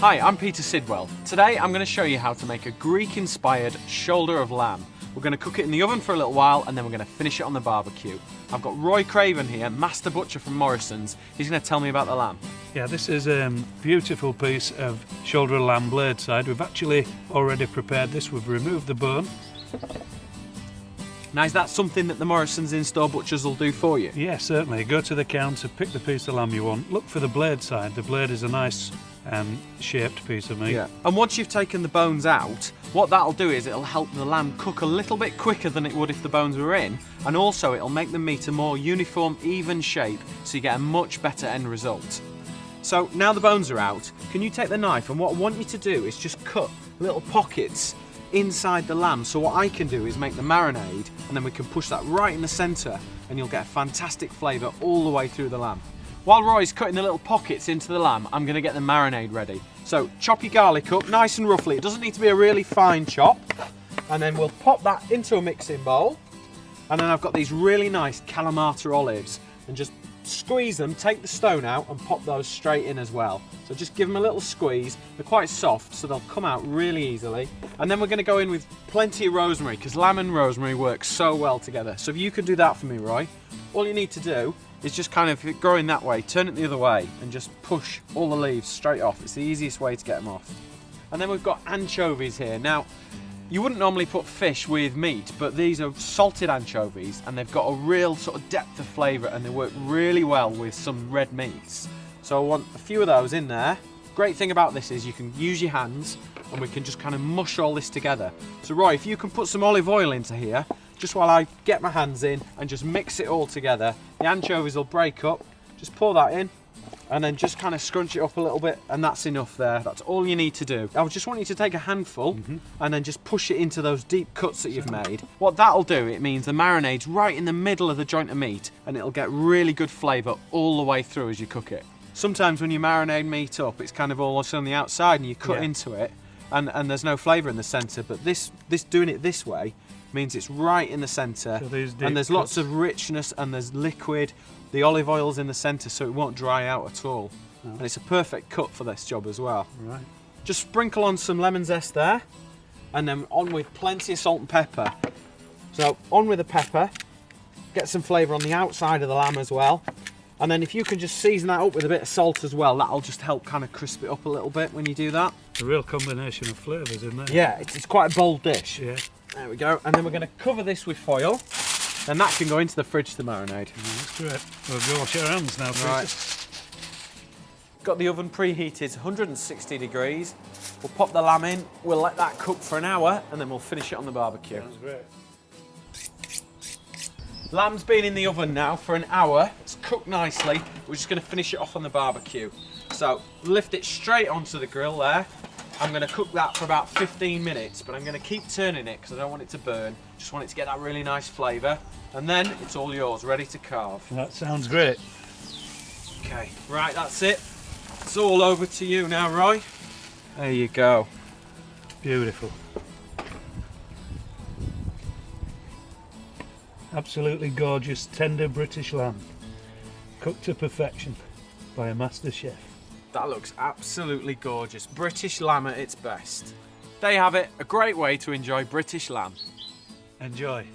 Hi, I'm Peter Sidwell. Today I'm going to show you how to make a Greek-inspired shoulder of lamb. We're going to cook it in the oven for a little while and then we're going to finish it on the barbecue. I've got Roy Craven here, master butcher from Morrisons. He's going to tell me about the lamb. Yeah, this is a beautiful piece of shoulder of lamb bladeside. We've actually already prepared this. We've removed the bone. Now, is that something that the Morrisons in-store butchers will do for you? Yeah, certainly. Go to the counter, pick the piece of lamb you want. Look for the bladeside. The blade is a nice shaped piece of meat. Yeah. And once you've taken the bones out, what that'll do is it'll help the lamb cook a little bit quicker than it would if the bones were in, and also it'll make the meat a more uniform, even shape, so you get a much better end result. So now the bones are out, can you take the knife, and what I want you to do is just cut little pockets inside the lamb. So what I can do is make the marinade, and then we can push that right in the centre, and you'll get a fantastic flavour all the way through the lamb. While Roy's cutting the little pockets into the lamb, I'm going to get the marinade ready. So chop your garlic up nice and roughly. It doesn't need to be a really fine chop. And then we'll pop that into a mixing bowl. And then I've got these really nice Kalamata olives, and just squeeze them, take the stone out and pop those straight in as well. So just give them a little squeeze. They're quite soft, so they'll come out really easily. And then we're going to go in with plenty of rosemary, because lamb and rosemary work so well together. So if you could do that for me, Roy, all you need to do is just kind of go in that way, turn it the other way, and just push all the leaves straight off. It's the easiest way to get them off. And then we've got anchovies here. Now, you wouldn't normally put fish with meat, but these are salted anchovies, and they've got a real sort of depth of flavour, and they work really well with some red meats. So I want a few of those in there. Great thing about this is you can use your hands, and we can just kind of mush all this together. So Roy, if you can put some olive oil into here, just while I get my hands in and just mix it all together. The anchovies will break up. Just pour that in and then just kind of scrunch it up a little bit, and that's enough there. That's all you need to do. I just want you to take a handful and then just push it into those deep cuts that you've made. What that'll do, it means the marinade's right in the middle of the joint of meat, and it'll get really good flavour all the way through as you cook it. Sometimes when you marinate meat up, it's kind of almost on the outside and you cut into it and there's no flavour in the centre, but this doing it this way means it's right in the centre, so and there's lots of richness and there's liquid. The olive oil's in the centre, so it won't dry out at all. Oh. And it's a perfect cut for this job as well. Right. Just sprinkle on some lemon zest there, and then on with plenty of salt and pepper. So on with the pepper, get some flavour on the outside of the lamb as well. And then if you can just season that up with a bit of salt as well, that'll just help kind of crisp it up a little bit when you do that. A real combination of flavours in there. Yeah, it's quite a bold dish. Yeah. There we go, and then we're going to cover this with foil, and that can go into the fridge to marinate. That's great. We'll go wash our hands now, Peter. Right. Got the oven preheated 160 degrees. We'll pop the lamb in, we'll let that cook for an hour, and then we'll finish it on the barbecue. Sounds great. Lamb's been in the oven now for an hour. It's cooked nicely. We're just going to finish it off on the barbecue. So lift it straight onto the grill there. I'm going to cook that for about 15 minutes, but I'm going to keep turning it because I don't want it to burn. Just want it to get that really nice flavour. And then it's all yours, ready to carve. That sounds great. Okay, right, that's it. It's all over to you now, Roy. There you go. Beautiful. Absolutely gorgeous, tender British lamb. Cooked to perfection by a master chef. That looks absolutely gorgeous. British lamb at its best. There you have it, a great way to enjoy British lamb. Enjoy.